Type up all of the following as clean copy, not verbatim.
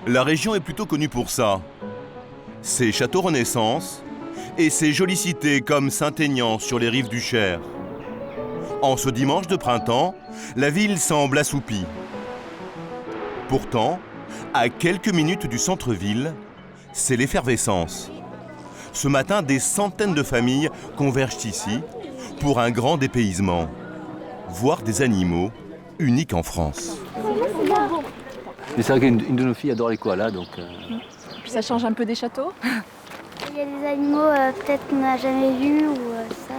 La région est plutôt connue pour ça. Ses châteaux Renaissance et ses jolies cités comme Saint-Aignan sur les rives du Cher. En ce dimanche de printemps, la ville semble assoupie. Pourtant, à quelques minutes du centre-ville, c'est l'effervescence. Ce matin, des centaines de familles convergent ici pour un grand dépaysement. Voir des animaux uniques en France. Mais c'est vrai qu'une de nos filles adore les koalas, donc... Puis ça change un peu des châteaux. Il y a des animaux peut-être qu'on n'a jamais vus ou ça.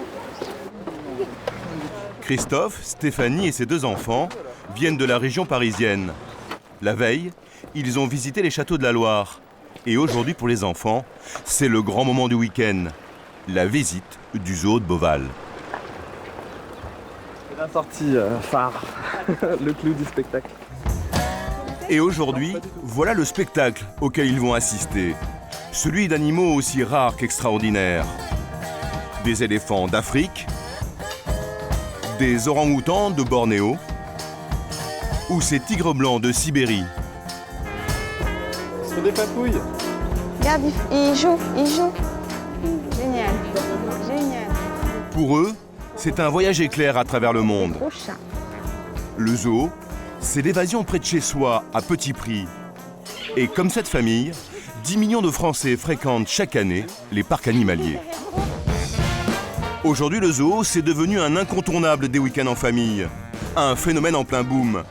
Christophe, Stéphanie et ses deux enfants viennent de la région parisienne. La veille, ils ont visité les châteaux de la Loire. Et aujourd'hui, pour les enfants, c'est le grand moment du week-end, la visite du zoo de Beauval. C'est la sortie phare, le clou du spectacle. Et aujourd'hui, voilà le spectacle auquel ils vont assister. Celui d'animaux aussi rares qu'extraordinaires. Des éléphants d'Afrique, des orang-outans de Bornéo ou ces tigres blancs de Sibérie. Ce sont des papouilles. Regarde, il joue. Génial, génial. Pour eux, c'est un voyage éclair à travers le monde. Gros chat. Le zoo, c'est l'évasion près de chez soi à petit prix. Et comme cette famille, 10 millions de Français fréquentent chaque année les parcs animaliers. Aujourd'hui, le zoo, c'est devenu un incontournable des week-ends en famille. Un phénomène en plein boom.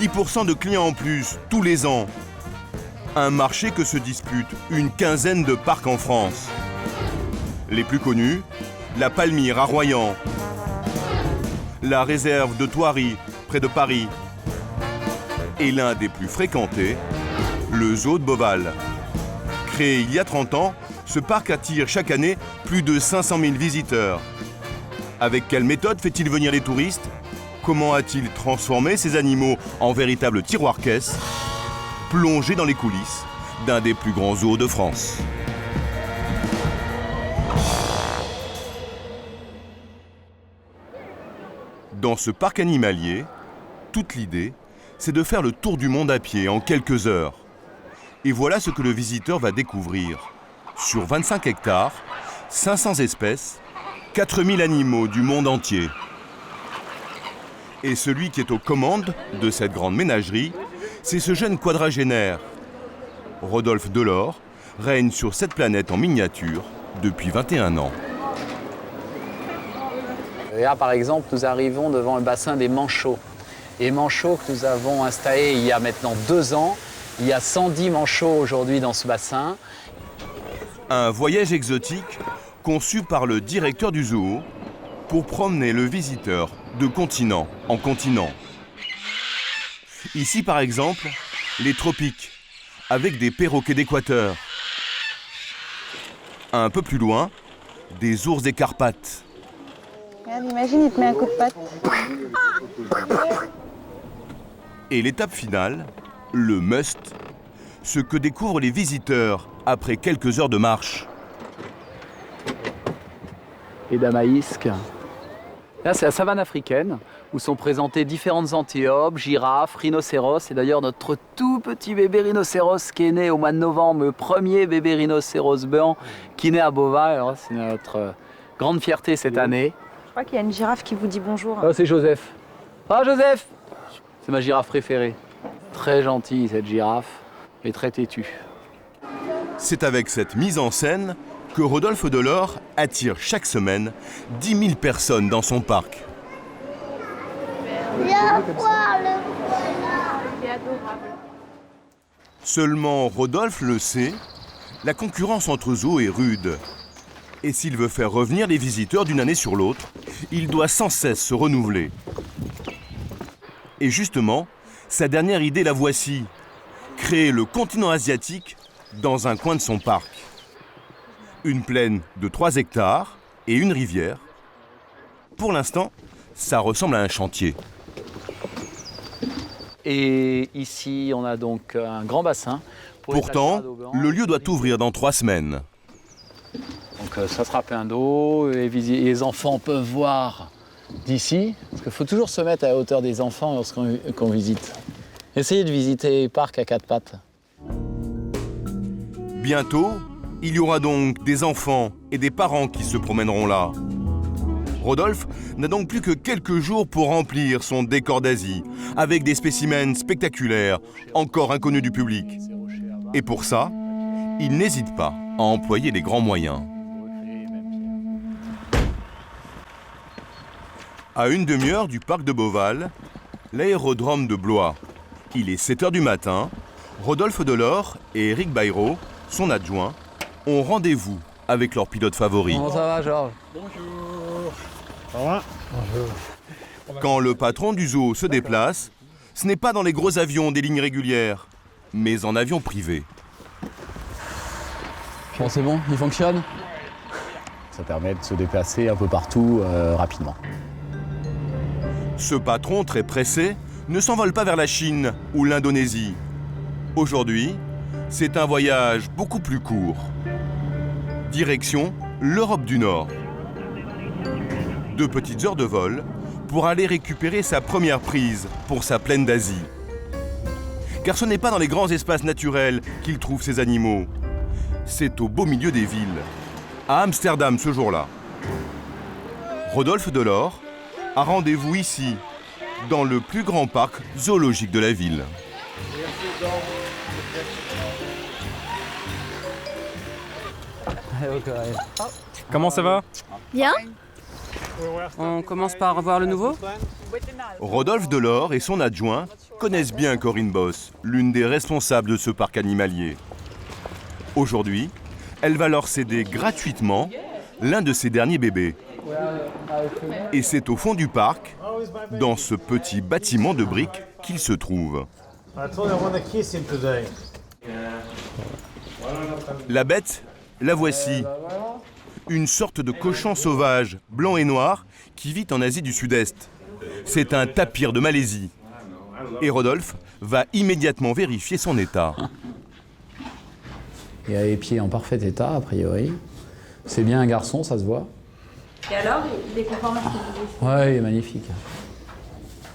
10% de clients en plus, tous les ans. Un marché que se disputent une quinzaine de parcs en France. Les plus connus, la Palmyre à Royan, la réserve de Thoiry, près de Paris, et l'un des plus fréquentés, le zoo de Beauval. Créé il y a 30 ans, ce parc attire chaque année plus de 500 000 visiteurs. Avec quelle méthode fait-il venir les touristes? Comment a-t-il transformé ces animaux en véritables tiroirs-caisses? Plongé dans les coulisses d'un des plus grands zoos de France. Dans ce parc animalier, toute l'idée, c'est de faire le tour du monde à pied en quelques heures. Et voilà ce que le visiteur va découvrir. Sur 25 hectares, 500 espèces, 4000 animaux du monde entier. Et celui qui est aux commandes de cette grande ménagerie, c'est ce jeune quadragénaire. Rodolphe Delors règne sur cette planète en miniature depuis 21 ans. Et là, par exemple, nous arrivons devant le bassin des manchots. Les manchots que nous avons installés il y a maintenant 2 ans. Il y a 110 manchots aujourd'hui dans ce bassin. Un voyage exotique conçu par le directeur du zoo pour promener le visiteur de continent en continent. Ici, par exemple, les tropiques, avec des perroquets d'équateur. Un peu plus loin, des ours des Carpates. Regarde, imagine, il te met un coup de patte. Et l'étape finale, le must, ce que découvrent les visiteurs après quelques heures de marche. Et d'Amaïsque. Là, c'est la savane africaine, où sont présentés différentes antilopes, girafes, rhinocéros. Et d'ailleurs, notre tout petit bébé rhinocéros qui est né au mois de novembre, le premier bébé rhinocéros blanc qui naît à Beauval. Alors, c'est notre grande fierté cette année. Je crois qu'il y a une girafe qui vous dit bonjour. Oh, c'est Joseph. Ah, Joseph! C'est ma girafe préférée. Très gentille, cette girafe, mais très têtue. C'est avec cette mise en scène que Rodolphe Delors attire chaque semaine 10 000 personnes dans son parc. Viens voir le C'est adorable. Seulement Rodolphe le sait, la concurrence entre zoos est rude. Et s'il veut faire revenir les visiteurs d'une année sur l'autre, il doit sans cesse se renouveler. Et justement, sa dernière idée la voici. Créer le continent asiatique dans un coin de son parc. Une plaine de 3 hectares et une rivière. Pour l'instant, ça ressemble à un chantier. Et ici, on a donc un grand bassin. Pour Pourtant, étaler d'eau blanche. le lieu doit ouvrir dans 3 semaines. Donc ça sera plein d'eau, les enfants peuvent voir d'ici, parce qu'il faut toujours se mettre à la hauteur des enfants lorsqu'on visite. Essayez de visiter les parcs à 4 pattes. Bientôt, il y aura donc des enfants et des parents qui se promèneront là. Rodolphe n'a donc plus que quelques jours pour remplir son décor d'Asie, avec des spécimens spectaculaires, encore inconnus du public. Et pour ça, il n'hésite pas à employer les grands moyens. À une demi-heure du parc de Beauval, l'aérodrome de Blois. Il est 7h du matin. Rodolphe Delors et Éric Bayrou, son adjoint, ont rendez-vous avec leur pilote favori. Comment ça va, Georges? Quand le patron du zoo se déplace, ce n'est pas dans les gros avions des lignes régulières, mais en avion privé. Bon, c'est bon, il fonctionne? Ça permet de se déplacer un peu partout rapidement. Ce patron très pressé ne s'envole pas vers la Chine ou l'Indonésie. Aujourd'hui, c'est un voyage beaucoup plus court. Direction l'Europe du Nord. 2 petites heures de vol pour aller récupérer sa première prise pour sa plaine d'Asie. Car ce n'est pas dans les grands espaces naturels qu'il trouve ces animaux. C'est au beau milieu des villes, à Amsterdam ce jour-là. Rodolphe Delors a rendez-vous ici, dans le plus grand parc zoologique de la ville. Comment ça va? Bien. On commence par voir le nouveau? Rodolphe Delors et son adjoint connaissent bien Corinne Boss, l'une des responsables de ce parc animalier. Aujourd'hui, elle va leur céder gratuitement l'un de ses derniers bébés. Et c'est au fond du parc, dans ce petit bâtiment de briques, qu'il se trouve. La bête, la voici. Une sorte de cochon sauvage, blanc et noir, qui vit en Asie du Sud-Est. C'est un tapir de Malaisie. Et Rodolphe va immédiatement vérifier son état. Il a les pieds en parfait état, a priori. C'est bien un garçon, ça se voit. Et alors, il est conforme à ce que vous dites? Ouais, il est magnifique.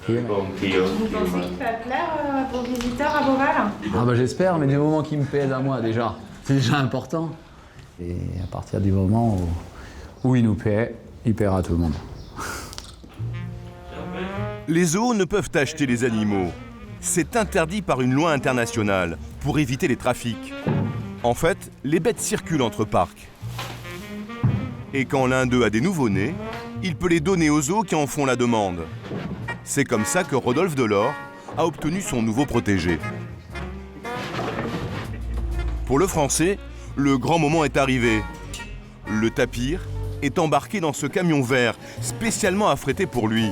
Vous pensez qu'il va plaire à vos visiteurs à Beauval? Ah bah j'espère, mais du moment qu'il me pèse à moi déjà, c'est déjà important. Et à partir du moment où il nous paie, il paiera tout le monde. Les zoos ne peuvent acheter les animaux. C'est interdit par une loi internationale pour éviter les trafics. En fait, les bêtes circulent entre parcs. Et quand l'un d'eux a des nouveau-nés, il peut les donner aux zoos qui en font la demande. C'est comme ça que Rodolphe Delors a obtenu son nouveau protégé. Pour le Français, le grand moment est arrivé. Le tapir est embarqué dans ce camion vert spécialement affrété pour lui.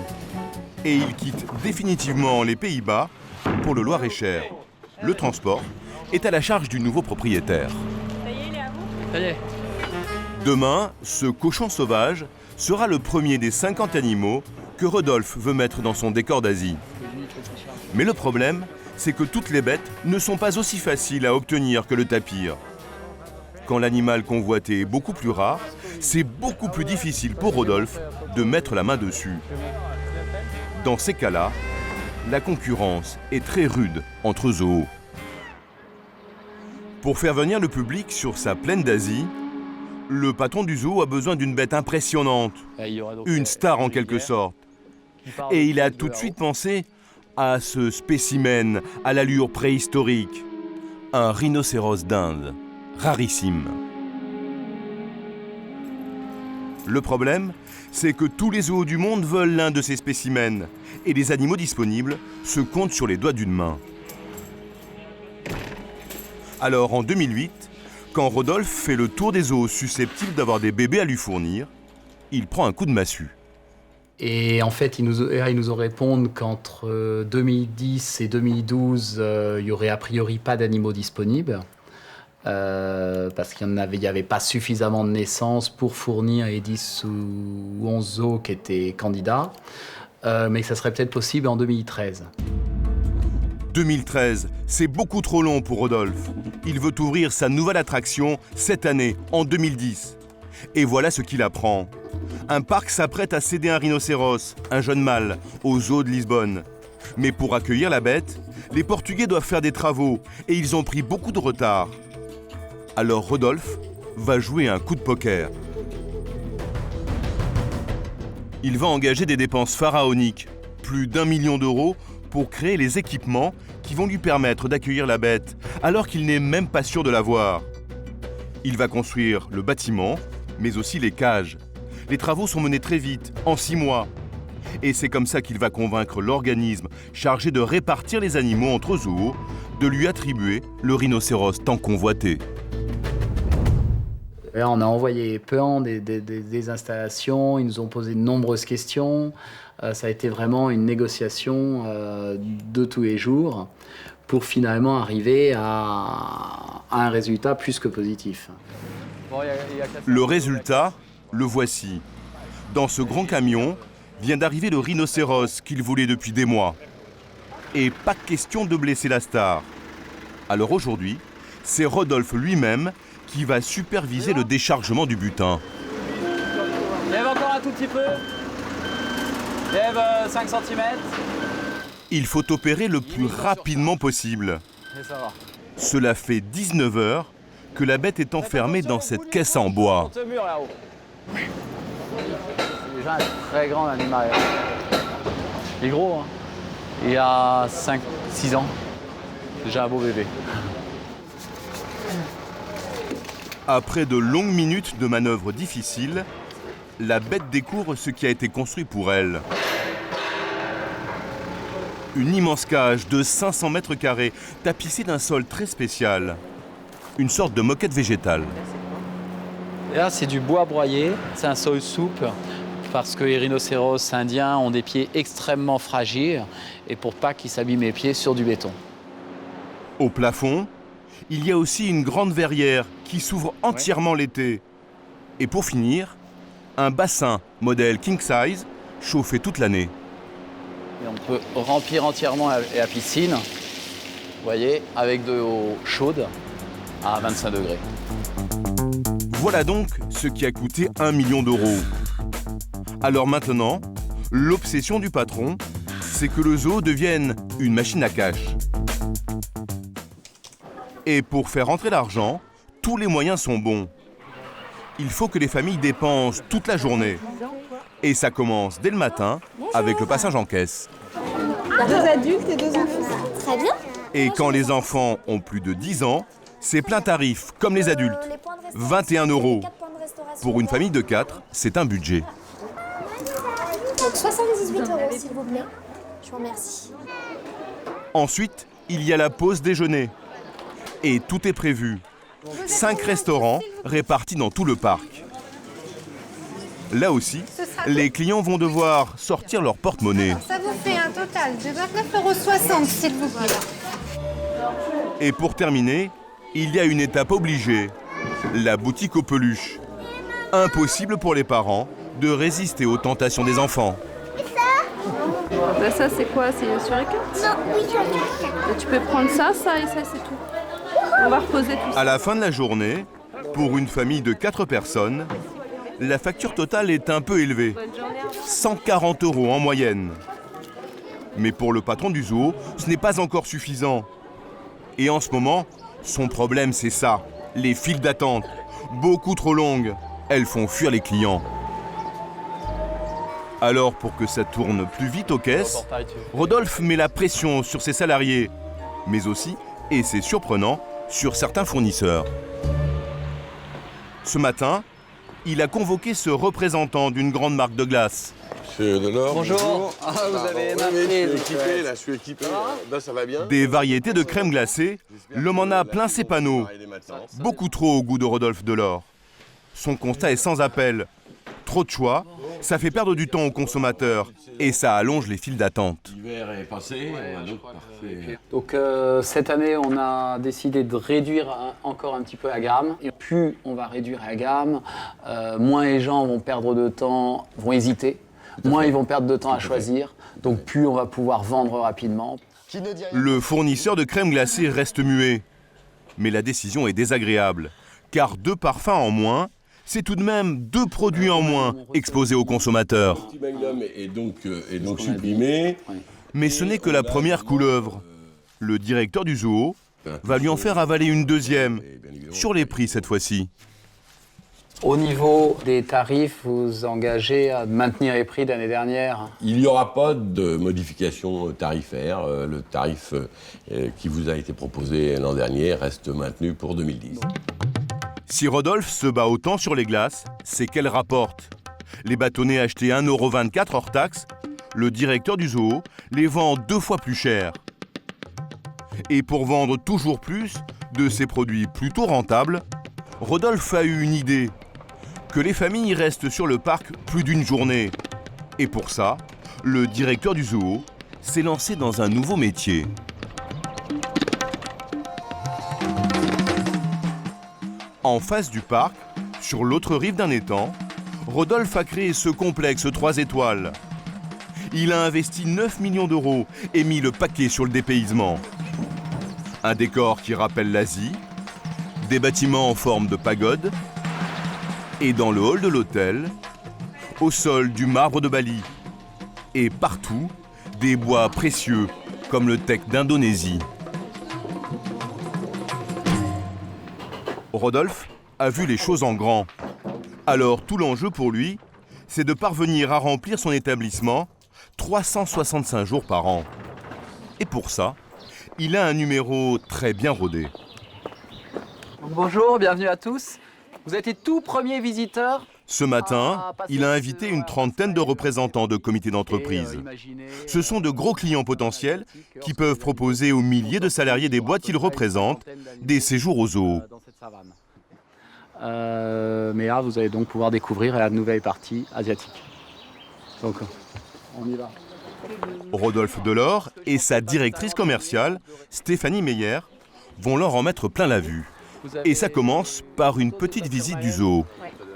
Et il quitte définitivement les Pays-Bas pour le Loir-et-Cher. Le transport est à la charge du nouveau propriétaire. Ça y est, il est à vous? Ça y est. Demain, ce cochon sauvage sera le premier des 50 animaux que Rodolphe veut mettre dans son décor d'Asie. Mais le problème, c'est que toutes les bêtes ne sont pas aussi faciles à obtenir que le tapir. Quand l'animal convoité est beaucoup plus rare, c'est beaucoup plus difficile pour Rodolphe de mettre la main dessus. Dans ces cas-là, la concurrence est très rude entre zoos. Pour faire venir le public sur sa plaine d'Asie, le patron du zoo a besoin d'une bête impressionnante, une star en quelque sorte. Et il a tout de suite pensé à ce spécimen à l'allure préhistorique, un rhinocéros d'Inde, rarissime. Le problème, c'est que tous les zoos du monde veulent l'un de ces spécimens, et les animaux disponibles se comptent sur les doigts d'une main. Alors en 2008, quand Rodolphe fait le tour des zoos susceptibles d'avoir des bébés à lui fournir, il prend un coup de massue. Et en fait, ils nous ont répondu qu'entre 2010 et 2012, il n'y aurait a priori pas d'animaux disponibles. Parce qu'il n'y avait pas suffisamment de naissances pour fournir les 10 ou 11 zoos qui étaient candidats. Mais que ça serait peut-être possible en 2013. 2013, c'est beaucoup trop long pour Rodolphe. Il veut ouvrir sa nouvelle attraction cette année, en 2010. Et voilà ce qu'il apprend. Un parc s'apprête à céder un rhinocéros, un jeune mâle, au zoo de Lisbonne. Mais pour accueillir la bête, les Portugais doivent faire des travaux et ils ont pris beaucoup de retard. Alors Rodolphe va jouer un coup de poker. Il va engager des dépenses pharaoniques, plus d'1 million d'euros, pour créer les équipements qui vont lui permettre d'accueillir la bête, alors qu'il n'est même pas sûr de la voir. Il va construire le bâtiment, mais aussi les cages. Les travaux sont menés très vite, en 6 mois. Et c'est comme ça qu'il va convaincre l'organisme chargé de répartir les animaux entre zoos de lui attribuer le rhinocéros tant convoité. Là, on a envoyé Péan des installations, ils nous ont posé de nombreuses questions. Ça a été vraiment une négociation de tous les jours pour finalement arriver à un résultat plus que positif. Le résultat, le voici. Dans ce grand camion vient d'arriver le rhinocéros qu'il voulait depuis des mois. Et pas question de blesser la star. Alors aujourd'hui, c'est Rodolphe lui-même qui va superviser le déchargement du butin. Lève encore un tout petit peu. Lève 5 cm. Il faut opérer le plus rapidement possible. Et ça va. Cela fait 19 heures que la bête est enfermée dans cette caisse en bois. Ce mur là-haut. C'est déjà un très grand animal. Il est gros, hein. Il a 5-6 ans. Déjà un beau bébé. Après de longues minutes de manœuvres difficiles, la bête découvre ce qui a été construit pour elle. Une immense cage de 500 mètres carrés, tapissée d'un sol très spécial. Une sorte de moquette végétale. Et là, c'est du bois broyé. C'est un sol souple parce que les rhinocéros indiens ont des pieds extrêmement fragiles et pour pas qu'ils s'abîment les pieds sur du béton. Au plafond, il y a aussi une grande verrière qui s'ouvre entièrement l'été. Et pour finir, un bassin modèle king size chauffé toute l'année. Et on peut remplir entièrement la piscine, vous voyez, avec de l'eau chaude à 25 degrés. Voilà donc ce qui a coûté 1 million d'euros. Alors maintenant, l'obsession du patron, c'est que le zoo devienne une machine à cash. Et pour faire rentrer l'argent, tous les moyens sont bons. Il faut que les familles dépensent toute la journée. Et ça commence dès le matin avec le passage en caisse. 2 adultes et 2 enfants. Très bien. Et quand les enfants ont plus de 10 ans, c'est plein tarif, comme les adultes. 21 euros. Pour une famille de 4, c'est un budget. Donc 78 euros, s'il vous plaît. Je vous remercie. Ensuite, il y a la pause déjeuner. Et tout est prévu. 5 restaurants répartis dans tout le parc. Là aussi, les clients vont devoir sortir leur porte-monnaie. Ça vous fait un total de 29,60 €, s'il vous plaît. Et pour terminer, il y a une étape obligée, la boutique aux peluches. Impossible pour les parents de résister aux tentations des enfants. Bah ça c'est quoi? C'est sur les cartes? Non, oui, sur les cartes. Tu peux prendre ça, ça et ça, c'est tout. On va reposer tout ça. À la fin de la journée, pour une famille de 4 personnes, la facture totale est un peu élevée. 140 € en moyenne. Mais pour le patron du zoo, ce n'est pas encore suffisant. Et en ce moment, son problème c'est ça, les files d'attente. Beaucoup trop longues. Elles font fuir les clients. Alors pour que ça tourne plus vite aux caisses, Rodolphe met la pression sur ses salariés, mais aussi, et c'est surprenant, sur certains fournisseurs. Ce matin, il a convoqué ce représentant d'une grande marque de glace. Monsieur Delors, Bonjour. Ah, vous avez oui, je suis équipé, Ben, ça va bien. Des variétés de crème glacée, l'homme en a plein ses panneaux. Beaucoup trop au goût de Rodolphe Delors. Son constat est sans appel. Trop de choix, ça fait perdre du temps aux consommateurs et ça allonge les files d'attente. L'hiver est passé, on a d'autres parfaits. Donc cette année, on a décidé de réduire encore un petit peu la gamme. Et plus on va réduire la gamme, moins les gens vont perdre de temps, vont hésiter, moins ils vont perdre de temps à choisir. Donc plus on va pouvoir vendre rapidement. Le fournisseur de crème glacée reste muet. Mais la décision est désagréable, car 2 parfums en moins, c'est tout de même 2 produits en moins exposés aux consommateurs. Le petit Magnum est donc supprimé. Mais ce n'est que la première couleuvre. Le directeur du zoo va lui en faire avaler une deuxième, sur les prix cette fois-ci. Au niveau des tarifs, vous engagez à maintenir les prix de l'année dernière? Il n'y aura pas de modification tarifaire. Le tarif qui vous a été proposé l'an dernier reste maintenu pour 2010. Si Rodolphe se bat autant sur les glaces, c'est qu'elle rapporte. Les bâtonnets achetés 1,24 € hors taxe, le directeur du zoo les vend 2 fois plus cher. Et pour vendre toujours plus de ces produits plutôt rentables, Rodolphe a eu une idée. Que les familles restent sur le parc plus d'une journée. Et pour ça, le directeur du zoo s'est lancé dans un nouveau métier. En face du parc, sur l'autre rive d'un étang, Rodolphe a créé ce complexe 3 étoiles. Il a investi 9 millions d'euros et mis le paquet sur le dépaysement. Un décor qui rappelle l'Asie, des bâtiments en forme de pagode, et dans le hall de l'hôtel, au sol du marbre de Bali, et partout, des bois précieux comme le teck d'Indonésie. Rodolphe a vu les choses en grand. Alors tout l'enjeu pour lui, c'est de parvenir à remplir son établissement 365 jours par an. Et pour ça, il a un numéro très bien rodé. Bonjour, bienvenue à tous. Vous êtes les tout premiers visiteurs. Ce matin, il a invité une trentaine de représentants de comités d'entreprise. Ce sont de gros clients potentiels qui peuvent proposer aux milliers de salariés des boîtes qu'ils représentent des séjours au zoo. Mais là, vous allez donc pouvoir découvrir la nouvelle partie asiatique. Donc, on y va. Rodolphe Delors et sa directrice commerciale, Stéphanie Meyer, vont leur en mettre plein la vue. Et ça commence par une petite visite du zoo.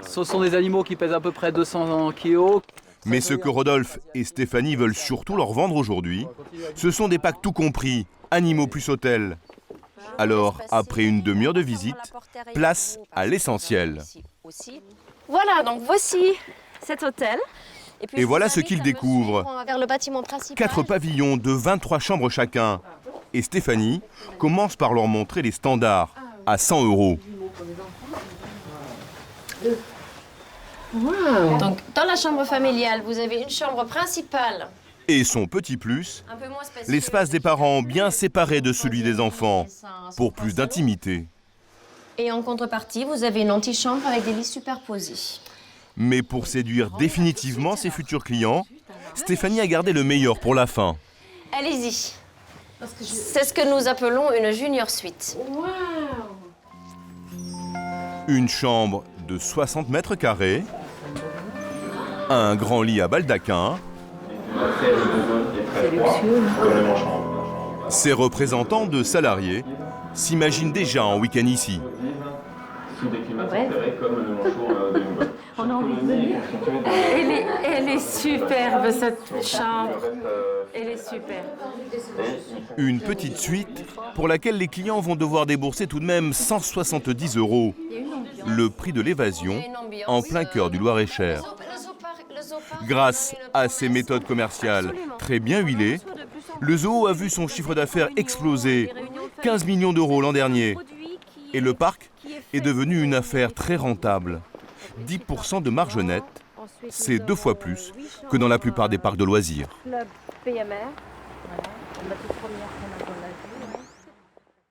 Ce sont des animaux qui pèsent à peu près 200 kilos. Mais ce que Rodolphe et Stéphanie veulent surtout leur vendre aujourd'hui, ce sont des packs tout compris, animaux plus hôtel. Alors, après une demi-heure de visite, place à l'essentiel. Voilà, donc voici cet hôtel. Et voilà ce qu'ils découvrent. 4 pavillons de 23 chambres chacun. Et Stéphanie commence par leur montrer les standards à 100 €. Wow. Donc, dans la chambre familiale, vous avez une chambre principale. Et son petit plus, l'espace des parents bien séparé de celui des enfants, pour plus d'intimité. Et en contrepartie, vous avez une antichambre avec des lits superposés. Mais pour séduire définitivement ses futurs clients, Stéphanie a gardé le meilleur pour la fin. Allez-y. C'est ce que nous appelons une junior suite. Une chambre de 60 mètres carrés, un grand lit à baldaquin. Ces représentants de salariés s'imaginent déjà en week-end ici. On a envie de venir. Elle est superbe, cette chambre. Elle est super. Une petite suite pour laquelle les clients vont devoir débourser tout de même 170 €. Le prix de l'évasion en plein cœur du Loir-et-Cher. Grâce à ses méthodes commerciales très bien huilées, le zoo a vu son chiffre d'affaires exploser, 15 millions d'euros l'an dernier. Et le parc est devenu une affaire très rentable. 10% de marge nette, c'est 2 fois plus que dans la plupart des parcs de loisirs. Club PMR. Voilà, la toute première qu'on a